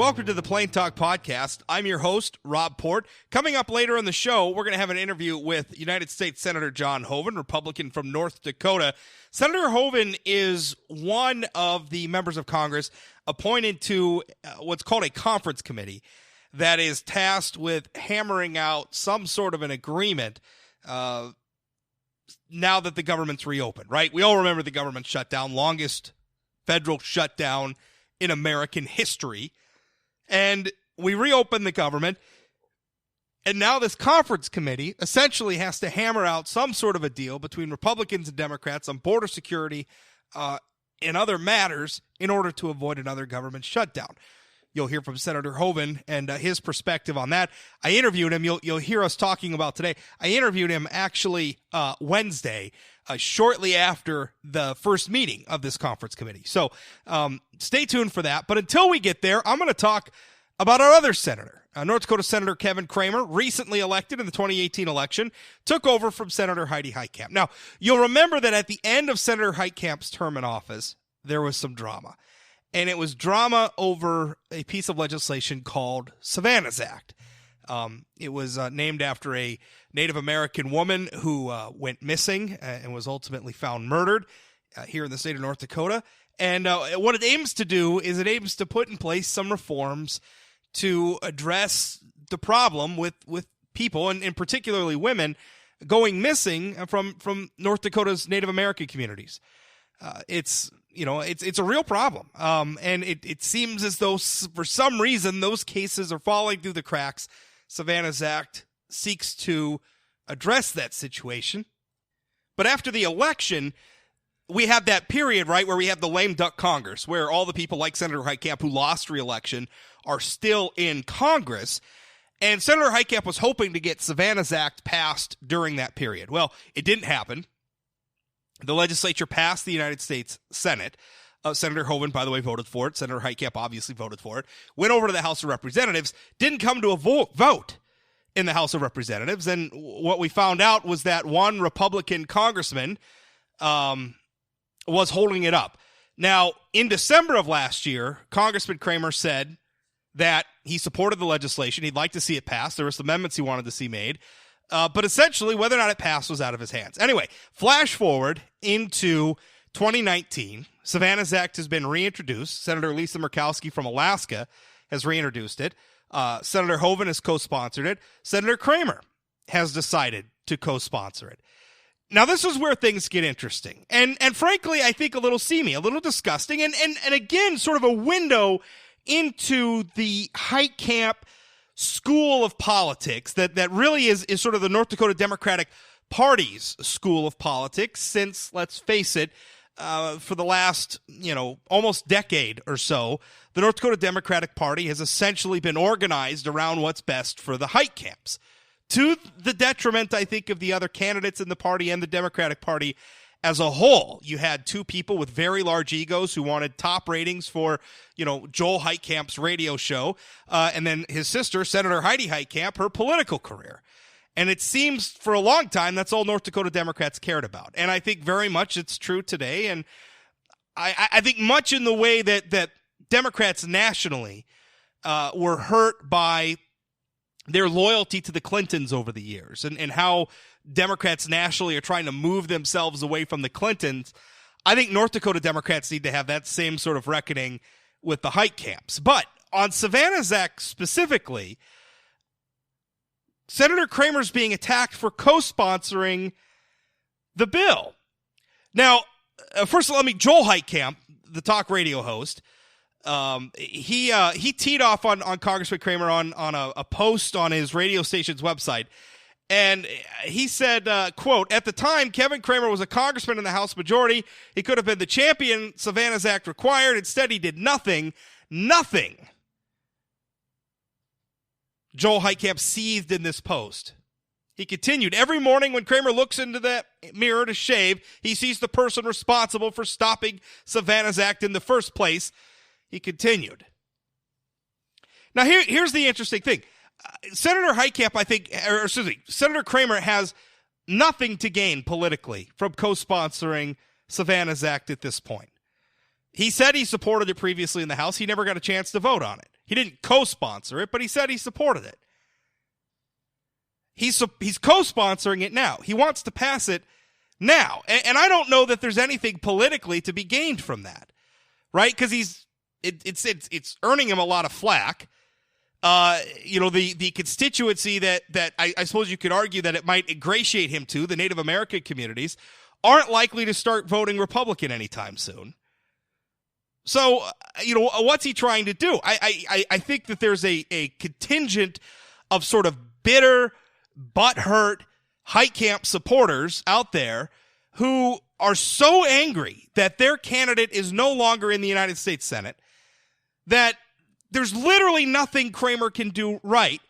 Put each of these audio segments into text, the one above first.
welcome to the Plain Talk Podcast. I'm your host, Rob Port. Coming up later in the show, we're going to have an interview with United States Senator John Hoeven, Republican from North Dakota. Senator Hoeven is one of the members of Congress appointed to what's called a conference committee that is tasked with hammering out some sort of an agreement now that the government's reopened, right? We all remember the government shutdown, longest federal shutdown in American history. And we reopened the government, and now this conference committee essentially has to hammer out some sort of a deal between Republicans and Democrats on border security and other matters in order to avoid another government shutdown. You'll hear from Senator Hoeven and his perspective on that. I interviewed him. You'll hear us talking about today. I interviewed him actually Wednesday, shortly after the first meeting of this conference committee. So stay tuned for that. But until we get there, I'm going to talk about our other senator. North Dakota Senator Kevin Cramer, recently elected in the 2018 election, took over from Senator Heidi Heitkamp. Now, you'll remember that at the end of Senator Heitkamp's term in office, there was some drama. And it was drama over a piece of legislation called Savannah's Act. It was named after a Native American woman who went missing and was ultimately found murdered here in the state of North Dakota. And what it aims to do is it aims to put in place some reforms to address the problem with people, and particularly women, going missing from North Dakota's Native American communities. It's a real problem. And it seems as though for some reason those cases are falling through the cracks. Savannah's Act seeks to address that situation. But after the election, we have that period, right, where we have the lame duck Congress, where all the people like Senator Heitkamp who lost re-election are still in Congress. And Senator Heitkamp was hoping to get Savannah's Act passed during that period. Well, it didn't happen. The legislature passed the United States Senate. Senator Hoeven, by the way, voted for it. Senator Heitkamp obviously voted for it. Went over to the House of Representatives. Didn't come to a vote in the House of Representatives. And what we found out was that one Republican congressman was holding it up. Now, in December of last year, Congressman Cramer said that he supported the legislation. He'd like to see it passed. There were some amendments he wanted to see made. But essentially, whether or not it passed was out of his hands. Anyway, flash forward into 2019. Savannah's Act has been reintroduced. Senator Lisa Murkowski from Alaska has reintroduced it. Senator Hoeven has co-sponsored it. Senator Cramer has decided to co-sponsor it. Now, this is where things get interesting. And frankly, I think a little seamy, a little disgusting. And again, sort of a window into the Heitkamp school of politics that really is sort of the North Dakota Democratic Party's school of politics since, let's face it, for the last, almost decade or so, the North Dakota Democratic Party has essentially been organized around what's best for the Heitkamps, to the detriment, I think, of the other candidates in the party and the Democratic Party as a whole. You had two people with very large egos who wanted top ratings for, Joel Heitkamp's radio show, and then his sister, Senator Heidi Heitkamp, her political career. And it seems for a long time that's all North Dakota Democrats cared about. And I think very much it's true today. And I think much in the way that Democrats nationally were hurt by their loyalty to the Clintons over the years and how Democrats nationally are trying to move themselves away from the Clintons. I think North Dakota Democrats need to have that same sort of reckoning with the Heitkamps. But on Savannah's Act specifically, Senator Cramer's being attacked for co-sponsoring the bill. Now, first of all, Joel Heitkamp, the talk radio host, he teed off on Congressman Cramer on a post on his radio station's website. And he said, quote, "At the time, Kevin Cramer was a congressman in the House majority. He could have been the champion Savannah's Act required. Instead, he did nothing. Joel Heitkamp seethed in this post. He continued, "Every morning when Cramer looks into that mirror to shave, he sees the person responsible for stopping Savannah's Act in the first place." He continued. Now, here's the interesting thing. Senator Heitkamp, Senator Cramer has nothing to gain politically from co-sponsoring Savannah's Act at this point. He said he supported it previously in the House. He never got a chance to vote on it. He didn't co-sponsor it, but he said he supported it. He's co-sponsoring it now. He wants to pass it now. And I don't know that there's anything politically to be gained from that, right? Because it's earning him a lot of flack. The constituency that I suppose you could argue that it might ingratiate him to, the Native American communities, aren't likely to start voting Republican anytime soon. So, what's he trying to do? I think that there's a contingent of sort of bitter, butthurt Heitkamp supporters out there who are so angry that their candidate is no longer in the United States Senate that there's literally nothing Cramer can do right,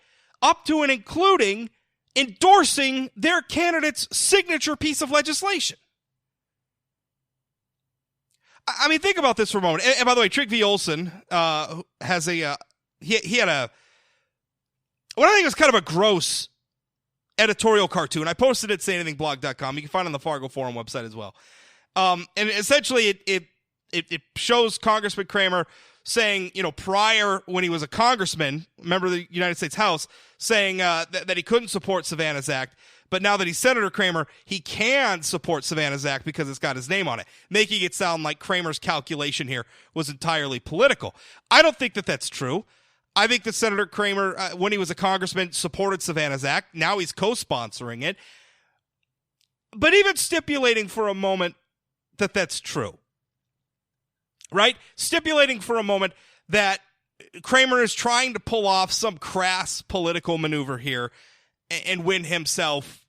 up to and including endorsing their candidate's signature piece of legislation. I mean, think about this for a moment. And by the way, Trygve Olsen has he had what I think was kind of a gross editorial cartoon. I posted it at sayanythingblog.com. You can find it on the Fargo Forum website as well. And essentially it shows Congressman Cramer saying, prior when he was a congressman, member of the United States House, saying that he couldn't support Savannah's Act. But now that he's Senator Cramer, he can support Savannah's Act because it's got his name on it, making it sound like Cramer's calculation here was entirely political. I don't think that that's true. I think that Senator Cramer, when he was a congressman, supported Savannah's Act. Now he's co-sponsoring it. But even stipulating for a moment that that's true, right? Stipulating for a moment that Cramer is trying to pull off some crass political maneuver here and win himself,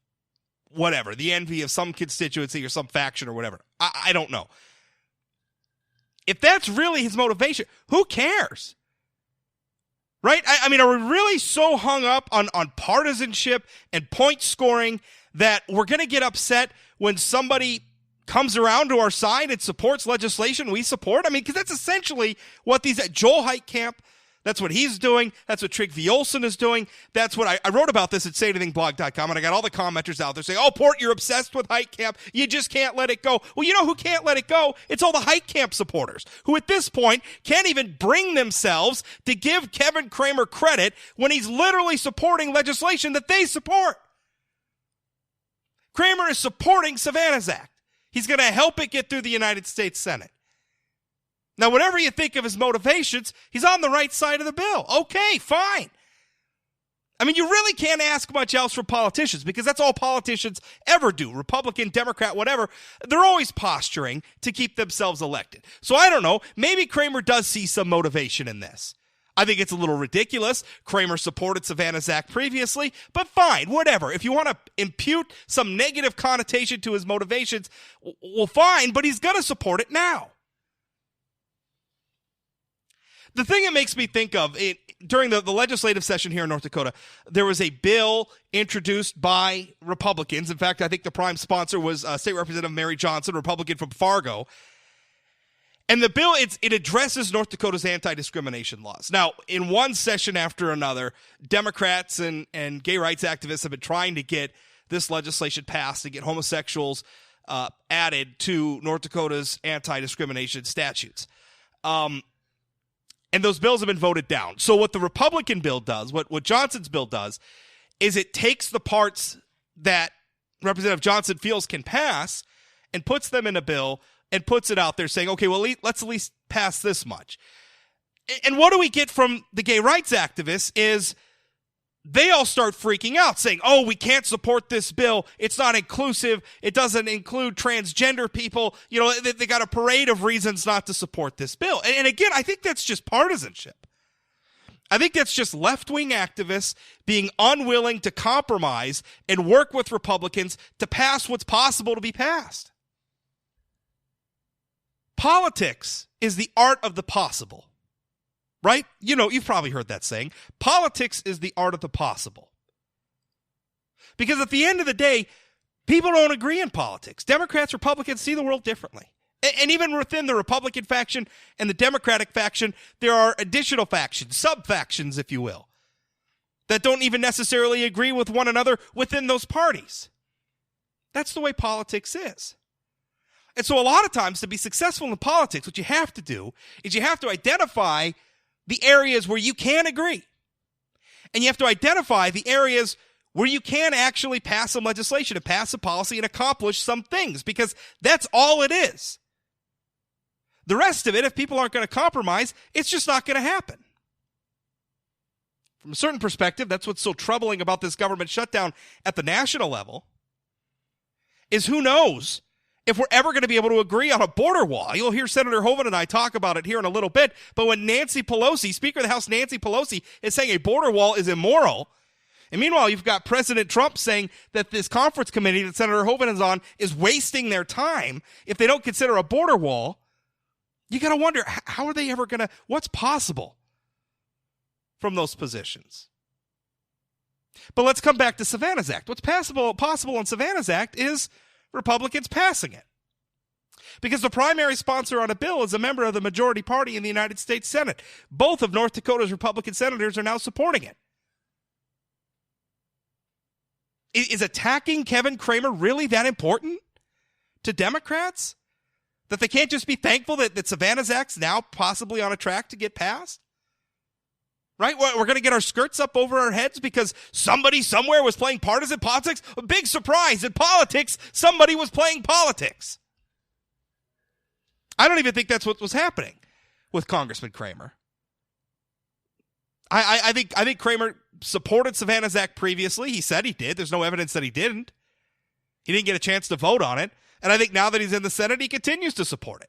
whatever, the envy of some constituency or some faction or whatever. I don't know. If that's really his motivation, who cares? Right? I mean, are we really so hung up on partisanship and point scoring that we're going to get upset when somebody comes around to our side and supports legislation we support? I mean, because that's essentially what Joel Heitkamp, that's what he's doing. That's what Trygve Olsen is doing. That's what I wrote about this at sayanythingblog.com, and I got all the commenters out there saying, oh, Port, you're obsessed with Heitkamp. You just can't let it go. Well, you know who can't let it go? It's all the Heitkamp supporters who at this point can't even bring themselves to give Kevin Cramer credit when he's literally supporting legislation that they support. Cramer is supporting Savannah's Act. He's going to help it get through the United States Senate. Now, whatever you think of his motivations, he's on the right side of the bill. Okay, fine. I mean, you really can't ask much else from politicians because that's all politicians ever do. Republican, Democrat, whatever. They're always posturing to keep themselves elected. So I don't know. Maybe Cramer does see some motivation in this. I think it's a little ridiculous. Cramer supported Savannah's Act previously, but fine, whatever. If you want to impute some negative connotation to his motivations, well, fine, but he's going to support it now. The thing it makes me think of, during the legislative session here in North Dakota, there was a bill introduced by Republicans. In fact, I think the prime sponsor was State Representative Mary Johnson, Republican from Fargo. And the bill, it addresses North Dakota's anti-discrimination laws. Now, in one session after another, Democrats and gay rights activists have been trying to get this legislation passed to get homosexuals added to North Dakota's anti-discrimination statutes. And those bills have been voted down. So what the Republican bill does, what Johnson's bill does, is it takes the parts that Representative Johnson feels can pass and puts them in a bill and puts it out there saying, okay, well, let's at least pass this much. And what do we get from the gay rights activists is they all start freaking out saying, oh, we can't support this bill. It's not inclusive. It doesn't include transgender people. You know, they got a parade of reasons not to support this bill. And again, I think that's just partisanship. I think that's just left-wing activists being unwilling to compromise and work with Republicans to pass what's possible to be passed. Politics is the art of the possible. Right? You know, you've probably heard that saying. Politics is the art of the possible. Because at the end of the day, people don't agree in politics. Democrats, Republicans see the world differently. And even within the Republican faction and the Democratic faction, there are additional factions, sub-factions, if you will, that don't even necessarily agree with one another within those parties. That's the way politics is. And so a lot of times, to be successful in politics, what you have to do is you have to identify the areas where you can agree. And you have to identify the areas where you can actually pass some legislation and pass a policy and accomplish some things, because that's all it is. The rest of it, if people aren't going to compromise, it's just not going to happen. From a certain perspective, that's what's so troubling about this government shutdown at the national level, is who knows if we're ever going to be able to agree on a border wall. You'll hear Senator Hoeven and I talk about it here in a little bit, but when Nancy Pelosi, Speaker of the House Nancy Pelosi, is saying a border wall is immoral, and meanwhile you've got President Trump saying that this conference committee that Senator Hoeven is on is wasting their time if they don't consider a border wall, you got to wonder, how are they ever going to, what's possible from those positions? But let's come back to Savannah's Act. What's possible in Savannah's Act is Republicans passing it, because the primary sponsor on a bill is a member of the majority party in the United States Senate. Both of North Dakota's Republican senators are now supporting it. Is attacking Kevin Cramer really that important to Democrats, that they can't just be thankful that Savannah's Act's now possibly on a track to get passed? Right? We're going to get our skirts up over our heads because somebody somewhere was playing partisan politics? A big surprise. In politics, somebody was playing politics. I don't even think that's what was happening with Congressman Cramer. I think Cramer supported Savannah's Act previously. He said he did. There's no evidence that he didn't. He didn't get a chance to vote on it. And I think now that he's in the Senate, he continues to support it.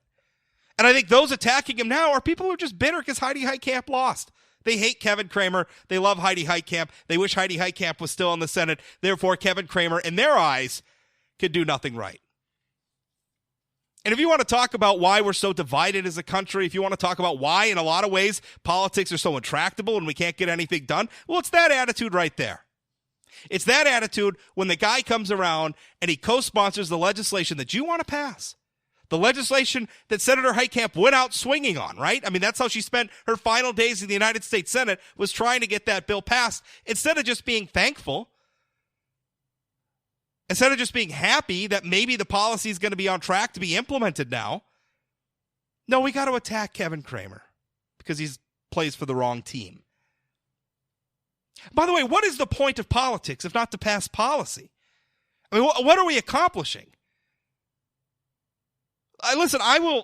And I think those attacking him now are people who are just bitter because Heidi Heitkamp lost. They hate Kevin Cramer. They love Heidi Heitkamp. They wish Heidi Heitkamp was still in the Senate. Therefore, Kevin Cramer, in their eyes, could do nothing right. And if you want to talk about why we're so divided as a country, if you want to talk about why, in a lot of ways, politics are so intractable and we can't get anything done, well, it's that attitude right there. It's that attitude when the guy comes around and he co-sponsors the legislation that you want to pass. The legislation that Senator Heitkamp went out swinging on, right? I mean, that's how she spent her final days in the United States Senate, was trying to get that bill passed. Instead of just being thankful, instead of just being happy that maybe the policy is going to be on track to be implemented now, no, we got to attack Kevin Cramer because he plays for the wrong team. By the way, what is the point of politics if not to pass policy? I mean, what are we accomplishing? Listen, and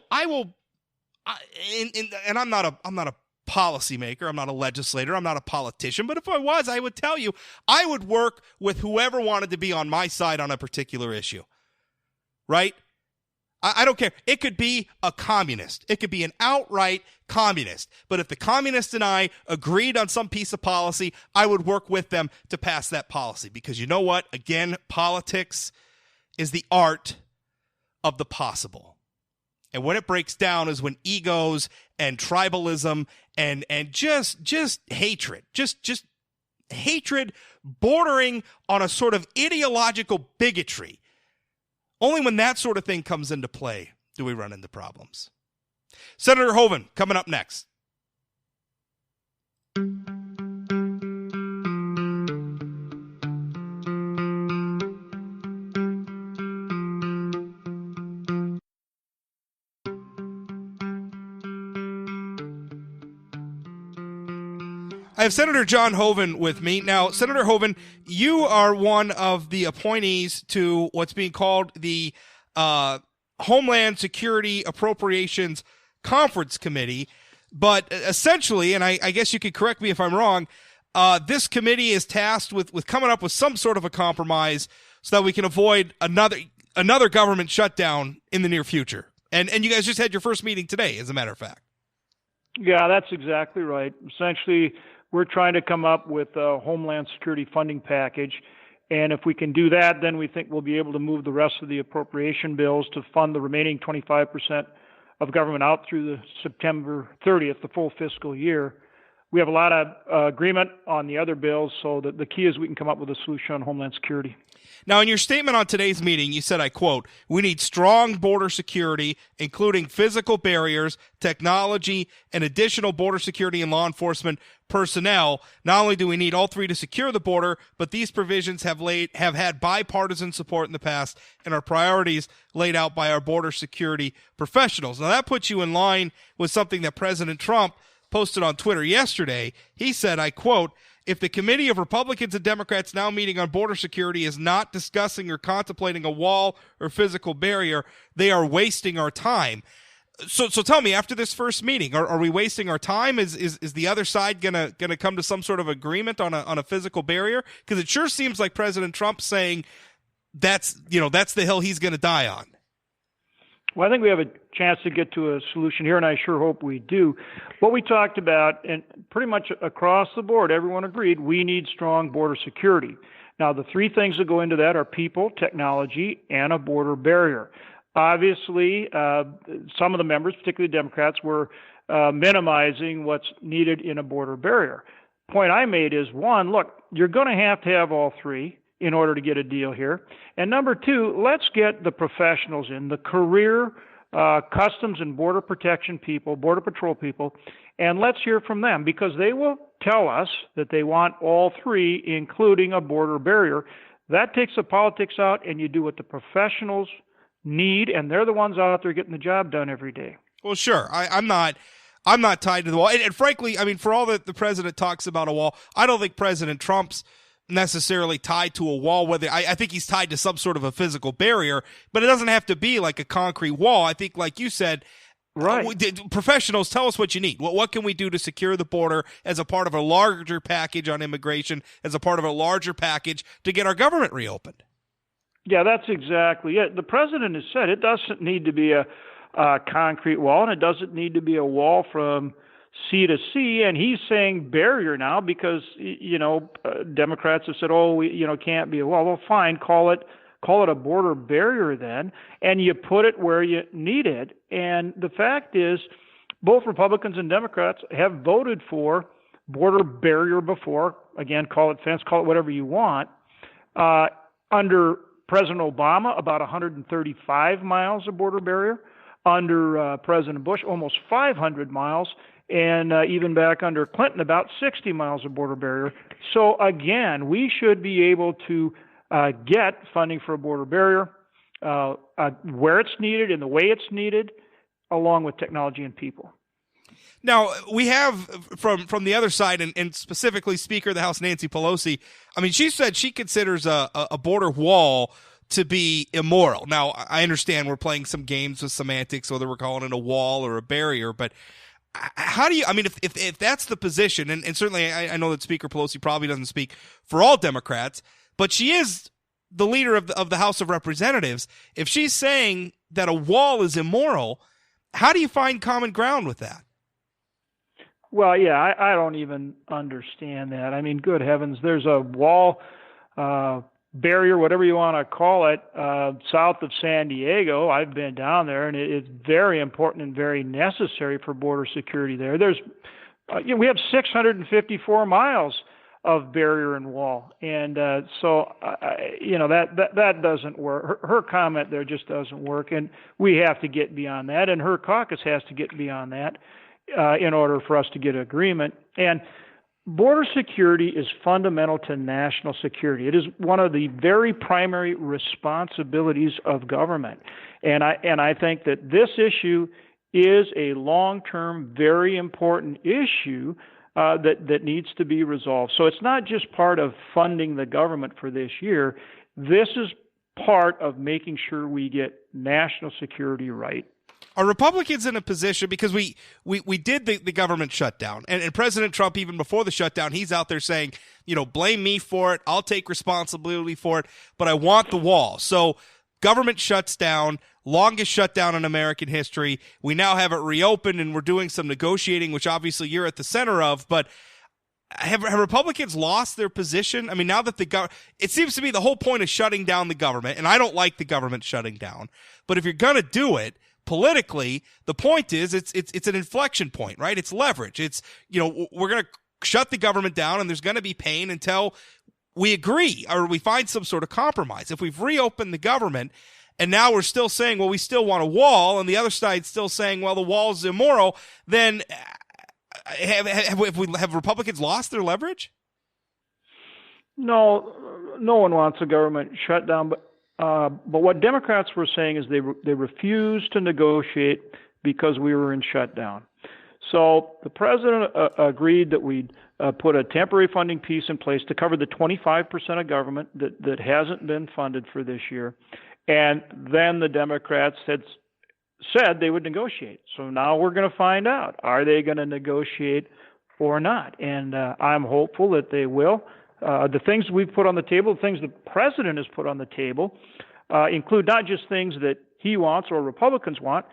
I'm not a policymaker, I'm not a legislator, I'm not a politician, but if I was, I would tell you, I would work with whoever wanted to be on my side on a particular issue, right? I don't care. It could be a communist. It could be an outright communist. But if the communist and I agreed on some piece of policy, I would work with them to pass that policy. Because you know what? Again, politics is the art of the possible. And when it breaks down is when egos and tribalism and just hatred, just hatred bordering on a sort of ideological bigotry. Only when that sort of thing comes into play do we run into problems. Senator Hoeven coming up next. I have Senator John Hoeven with me. Now, Senator Hoeven, you are one of the appointees to what's being called the Homeland Security Appropriations Conference Committee. But essentially, and I guess you could correct me if I'm wrong, this committee is tasked with coming up with some sort of a compromise so that we can avoid another government shutdown in the near future. And you guys just had your first meeting today, as a matter of fact. Yeah, that's exactly right. Essentially, we're trying to come up with a Homeland Security funding package. And if we can do that, then we think we'll be able to move the rest of the appropriation bills to fund the remaining 25% of government out through the September 30th, the full fiscal year. We have a lot of agreement on the other bills, so the key is we can come up with a solution on Homeland Security. Now, in your statement on today's meeting, you said, I quote, "We need strong border security, including physical barriers, technology, and additional border security and law enforcement personnel. Not only do we need all three to secure the border, but these provisions have had bipartisan support in the past and are priorities laid out by our border security professionals." Now, that puts you in line with something that President Trump posted on Twitter yesterday. He said, I quote, "If the committee of Republicans and Democrats now meeting on border security is not discussing or contemplating a wall or physical barrier, they are wasting our time." So tell me, after this first meeting, are we wasting our time? Is the other side gonna come to some sort of agreement on a physical barrier? Because it sure seems like President Trump's saying that's the hill he's going to die on. Well, I think we have a chance to get to a solution here, and I sure hope we do. What we talked about, and pretty much across the board, everyone agreed we need strong border security. Now, the three things that go into that are people, technology, and a border barrier. Obviously, some of the members, particularly Democrats, were minimizing what's needed in a border barrier. Point I made is, one, look, you're going to have all three in order to get a deal here. And number two, let's get the professionals in, the career customs and border protection people, border patrol people, and let's hear from them, because they will tell us that they want all three, including a border barrier. That takes the politics out, and you do what the professionals need, and they're the ones out there getting the job done every day. Well, sure. I'm not tied to the wall. And frankly, I mean, for all that the president talks about a wall, I don't think President Trump's necessarily tied to a wall. Whether I think he's tied to some sort of a physical barrier, but it doesn't have to be like a concrete wall. I think, like you said, right. Professionals, tell us what you need. What can we do to secure the border as a part of a larger package on immigration, as a part of a larger package to get our government reopened? Yeah, that's exactly it. The president has said it doesn't need to be a concrete wall, and it doesn't need to be a wall from sea to sea. And he's saying barrier now because, Democrats have said, can't be a wall. Well, fine, call it a border barrier then, and you put it where you need it. And the fact is, both Republicans and Democrats have voted for border barrier before. Again, call it fence, call it whatever you want. Under President Obama, about 135 miles of border barrier. Under President Bush, almost 500 miles. And even back under Clinton, about 60 miles of border barrier. So again, we should be able to get funding for a border barrier where it's needed, in the way it's needed, along with technology and people. Now, we have from the other side, and specifically Speaker of the House Nancy Pelosi, I mean, she said she considers a border wall to be immoral. Now, I understand we're playing some games with semantics, whether we're calling it a wall or a barrier, but how do you, I mean, if that's the position, and certainly I know that Speaker Pelosi probably doesn't speak for all Democrats, but she is the leader of the House of Representatives. If she's saying that a wall is immoral, how do you find common ground with that? Well, yeah, I don't even understand that. I mean, good heavens, there's a wall, barrier, whatever you want to call it, south of San Diego. I've been down there, and it's very important and very necessary for border security there. There's, we have 654 miles of barrier and wall, and that doesn't work. Her comment there just doesn't work, and we have to get beyond that, and her caucus has to get beyond that in order for us to get agreement. And border security is fundamental to national security. It is one of the very primary responsibilities of government. And I think that this issue is a long-term, very important issue that needs to be resolved. So it's not just part of funding the government for this year. This is part of making sure we get national security right. Are Republicans in a position, because we did the government shutdown, and President Trump, even before the shutdown, he's out there saying, blame me for it, I'll take responsibility for it, but I want the wall. So government shuts down, longest shutdown in American history. We now have it reopened, and we're doing some negotiating, which obviously you're at the center of, but have Republicans lost their position? I mean, now that it seems to me the whole point is shutting down the government, and I don't like the government shutting down, but if you're going to do it, politically, the point is it's an inflection point, right? It's leverage. It's, we're going to shut the government down, and there's going to be pain until we agree or we find some sort of compromise. If we've reopened the government and now we're still saying, well, we still want a wall, and the other side's still saying, well, the wall's immoral, then have Republicans lost their leverage? No one wants a government shutdown, but what Democrats were saying is they refused to negotiate because we were in shutdown. So the president agreed that we'd put a temporary funding piece in place to cover the 25% of government that hasn't been funded for this year. And then the Democrats had said they would negotiate. So now we're going to find out, are they going to negotiate or not? And I'm hopeful that they will. The things we've put on the table, the things the president has put on the table, include not just things that he wants or Republicans want.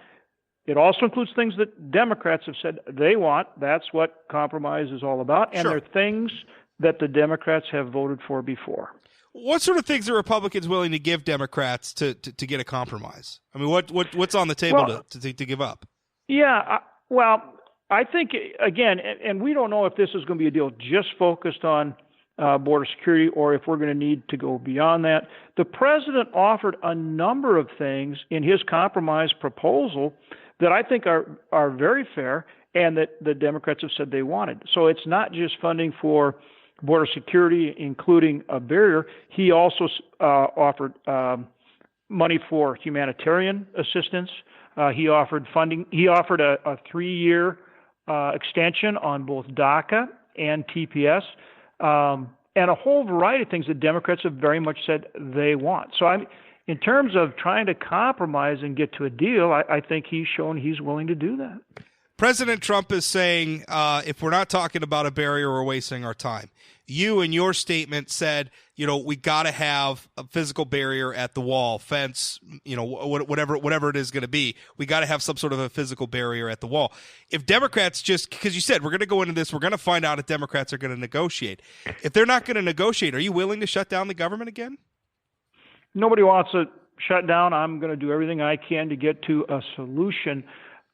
It also includes things that Democrats have said they want. That's what compromise is all about. And Sure. they're things that the Democrats have voted for before. What sort of things are Republicans willing to give Democrats to get a compromise? I mean, what's on the table to give up? Yeah, well, I think, again, and we don't know if this is going to be a deal just focused on border security or if we're going to need to go beyond that. The president offered a number of things in his compromise proposal that I think are very fair and that the Democrats have said they wanted. So it's not just funding for border security, including a barrier. He also offered money for humanitarian assistance. He offered funding. He offered a 3-year extension on both DACA and TPS, and a whole variety of things that Democrats have very much said they want. So in terms of trying to compromise and get to a deal, I think he's shown he's willing to do that. President Trump is saying, if we're not talking about a barrier, we're wasting our time. You, in your statement, said, we got to have a physical barrier at the wall, fence, whatever it is going to be. We got to have some sort of a physical barrier at the wall. If Democrats because you said we're going to go into this, we're going to find out if Democrats are going to negotiate. If they're not going to negotiate, are you willing to shut down the government again? Nobody wants a shutdown. I'm going to do everything I can to get to a solution.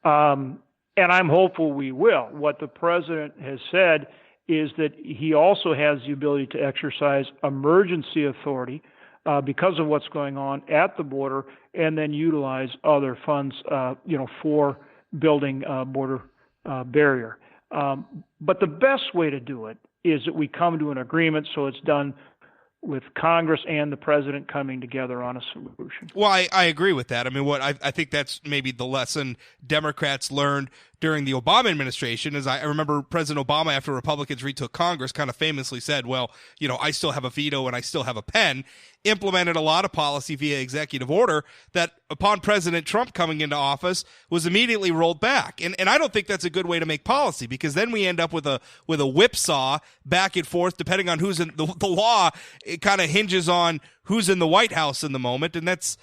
And I'm hopeful we will. What the president has said is that he also has the ability to exercise emergency authority because of what's going on at the border, and then utilize other funds, for building a border barrier. But the best way to do it is that we come to an agreement, so it's done with Congress and the president coming together on a solution. Well, I agree with that. I mean, I think that's maybe the lesson Democrats learned during the Obama administration is I remember President Obama, after Republicans retook Congress, kind of famously said, well, I still have a veto and I still have a pen, implemented a lot of policy via executive order that upon President Trump coming into office was immediately rolled back. And I don't think that's a good way to make policy, because then we end up with a whipsaw back and forth depending on who's in the law. It kind of hinges on who's in the White House in the moment. And that's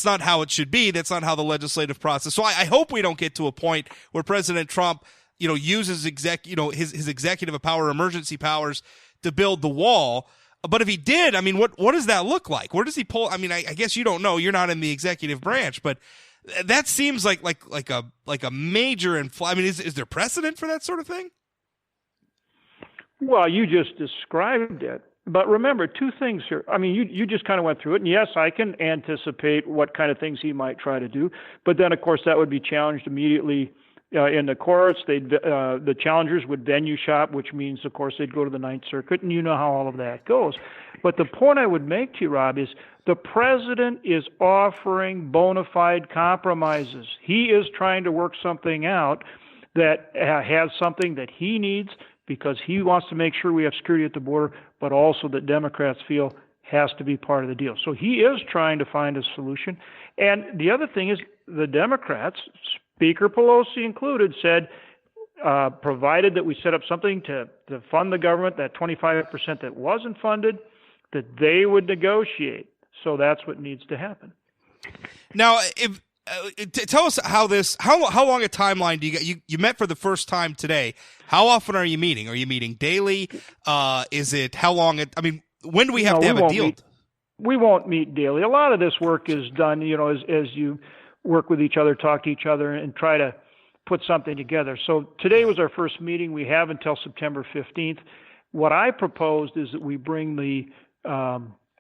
not how it should be. That's not how the legislative process. So I hope we don't get to a point where President Trump, uses his executive power, emergency powers to build the wall. But if he did, I mean, what does that look like? Where does he pull? I mean, I guess you don't know. You're not in the executive branch, but that seems like a major I mean, is there precedent for that sort of thing? Well, you just described it. But remember, two things here. I mean, you just kind of went through it, and yes, I can anticipate what kind of things he might try to do. But then, of course, that would be challenged immediately in the courts. The challengers would venue shop, which means, of course, they'd go to the Ninth Circuit, and you know how all of that goes. But the point I would make to you, Rob, is the president is offering bona fide compromises. He is trying to work something out that has something that he needs, because he wants to make sure we have security at the border, but also that Democrats feel has to be part of the deal. So he is trying to find a solution. And the other thing is the Democrats, Speaker Pelosi included, said, provided that we set up something to fund the government, that 25% that wasn't funded, that they would negotiate. So that's what needs to happen. Now, tell us how long a timeline do you get? You met for the first time today. How often are you meeting? Are you meeting daily? Is it how long? When do we have to have a deal? We won't meet daily. A lot of this work is done, as you work with each other, talk to each other, and try to put something together. So today was our first meeting. We have until September 15th. What I proposed is that we bring the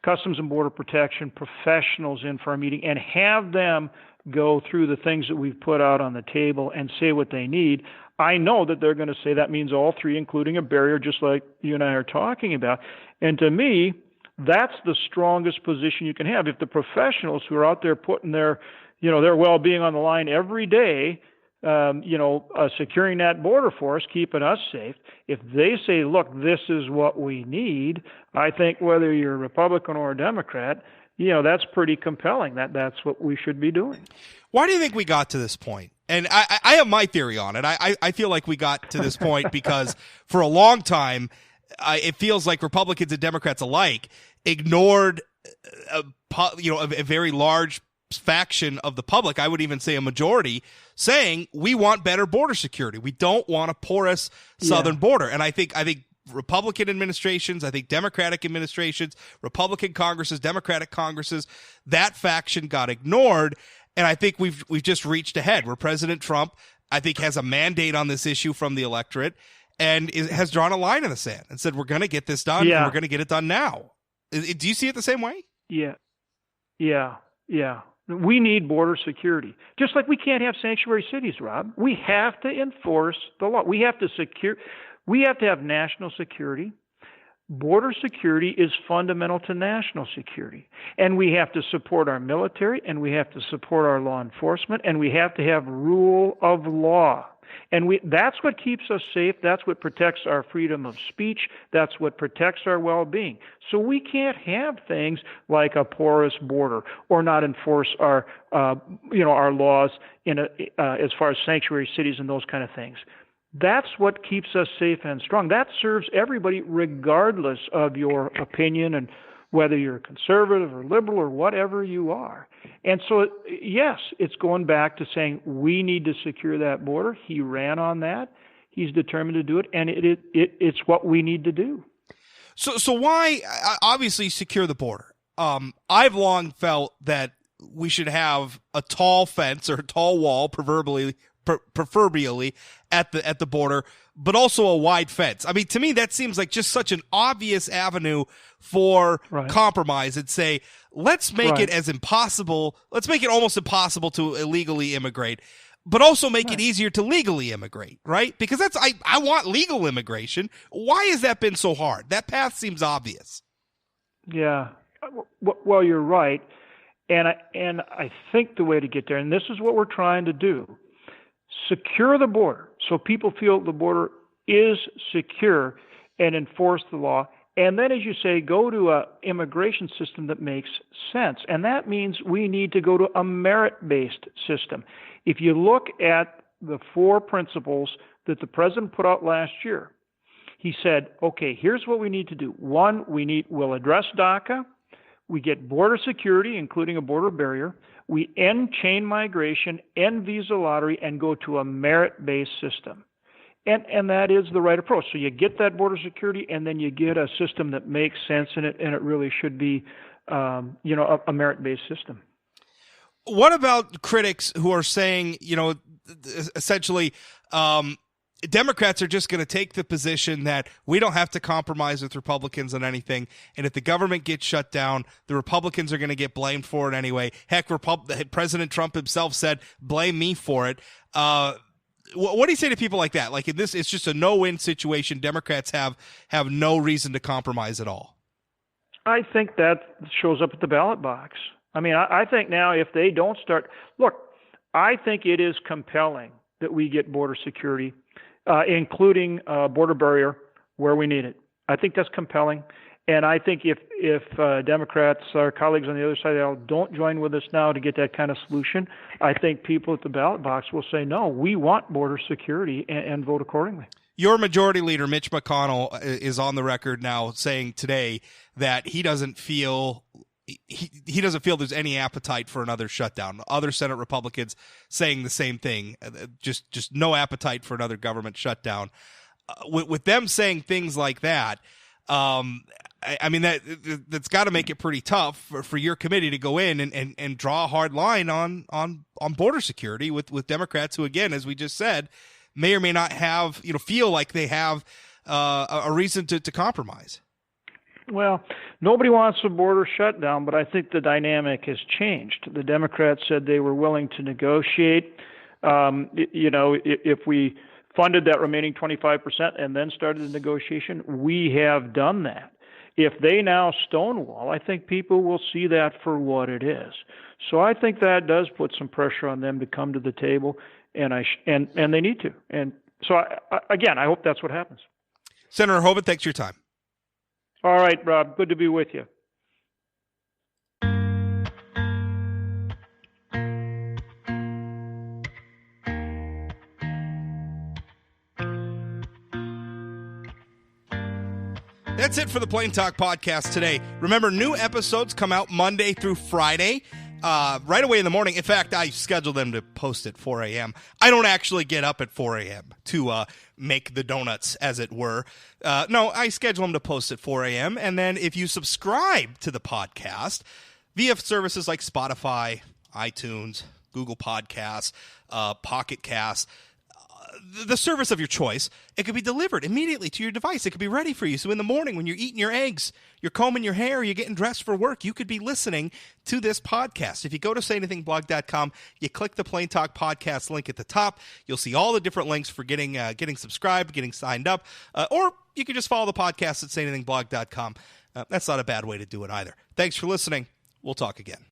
Customs and Border Protection professionals in for our meeting and have them go through the things that we've put out on the table and say what they need. I know that they're going to say that means all three, including a barrier, just like you and I are talking about. And to me, that's the strongest position you can have. If the professionals who are out there putting their well-being on the line every day securing that border for us, keeping us safe. If they say, look, this is what we need, I think whether you're a Republican or a Democrat, that's pretty compelling. That's what we should be doing. Why do you think we got to this point? And I have my theory on it. I feel like we got to this point because for a long time, it feels like Republicans and Democrats alike ignored a very large faction of the public, I would even say a majority, saying we want better border security. We don't want a porous southern border. And I think Republican administrations, I think Democratic administrations, Republican Congresses, Democratic Congresses, that faction got ignored. And I think we've just reached ahead where President Trump, I think, has a mandate on this issue from the electorate and has drawn a line in the sand and said, we're going to get this done and we're going to get it done now. Do you see it the same way? Yeah. We need border security. Just like we can't have sanctuary cities, Rob. We have to enforce the law. We have to have national security. Border security is fundamental to national security. And we have to support our military, and we have to support our law enforcement, and we have to have rule of law. And that's what keeps us safe. That's what protects our freedom of speech. That's what protects our well-being. So we can't have things like a porous border or not enforce our laws as far as sanctuary cities and those kind of things. That's what keeps us safe and strong. That serves everybody regardless of your opinion and whether you're conservative or liberal or whatever you are. And so, yes, it's going back to saying we need to secure that border. He ran on that. He's determined to do it, and it's what we need to do. So why, obviously, secure the border? I've long felt that we should have a tall fence or a tall wall, proverbially at the border, but also a wide fence. I mean, to me, that seems like just such an obvious avenue for compromise and say, let's make it as impossible. Let's make it almost impossible to illegally immigrate, but also make it easier to legally immigrate, right? Because I want legal immigration. Why has that been so hard? That path seems obvious. Yeah. Well, you're right. And I think the way to get there, and this is what we're trying to do, secure the border so people feel the border is secure and enforce the law. And then, as you say, go to an immigration system that makes sense. And that means we need to go to a merit-based system. If you look at the 4 principles that the president put out last year, he said, okay, here's what we need to do. 1, we'll address DACA. We get border security, including a border barrier. We end chain migration, end visa lottery, and go to a merit-based system. And that is the right approach. So you get that border security, and then you get a system that makes sense in it, and it really should be, a merit-based system. What about critics who are saying, essentially, Democrats are just going to take the position that we don't have to compromise with Republicans on anything, and if the government gets shut down, the Republicans are going to get blamed for it anyway. Heck, President Trump himself said, blame me for it. What do you say to people like that? Like in this, it's just a no-win situation. Democrats have no reason to compromise at all. I think that shows up at the ballot box. I mean, I think now if they don't start, look, I think it is compelling that we get border security, including a border barrier where we need it. I think that's compelling. And I think if Democrats, our colleagues on the other side of the aisle, don't join with us now to get that kind of solution, I think people at the ballot box will say, no, we want border security and vote accordingly. Your majority leader, Mitch McConnell, is on the record now saying today that he doesn't feel there's any appetite for another shutdown. Other Senate Republicans saying the same thing, just no appetite for another government shutdown. With them saying things like that, I mean, that's got to make it pretty tough for your committee to go in and draw a hard line on border security with Democrats who, again, as we just said, may or may not have, feel like they have a reason to compromise. Well, nobody wants a border shutdown, but I think the dynamic has changed. The Democrats said they were willing to negotiate. If we funded that remaining 25% and then started the negotiation, we have done that. If they now stonewall, I think people will see that for what it is. So I think that does put some pressure on them to come to the table, and they need to. And so, I hope that's what happens. Senator Hoeven, thanks for your time. All right, Rob, good to be with you. That's it for the Plain Talk Podcast today. Remember, new episodes come out Monday through Friday, right away in the morning. In fact, I schedule them to post at 4 a.m. I don't actually get up at 4 a.m. to make the donuts, as it were. No, I schedule them to post at 4 a.m. And then if you subscribe to the podcast via services like Spotify, iTunes, Google Podcasts, Pocket Casts, the service of your choice, it could be delivered immediately to your device. It could be ready for you. So in the morning when you're eating your eggs, you're combing your hair, you're getting dressed for work, you could be listening to this podcast. If you go to sayanythingblog.com, you click the Plain Talk Podcast link at the top. You'll see all the different links for getting subscribed, getting signed up, or you can just follow the podcast at sayanythingblog.com. That's not a bad way to do it either. Thanks for listening. We'll talk again.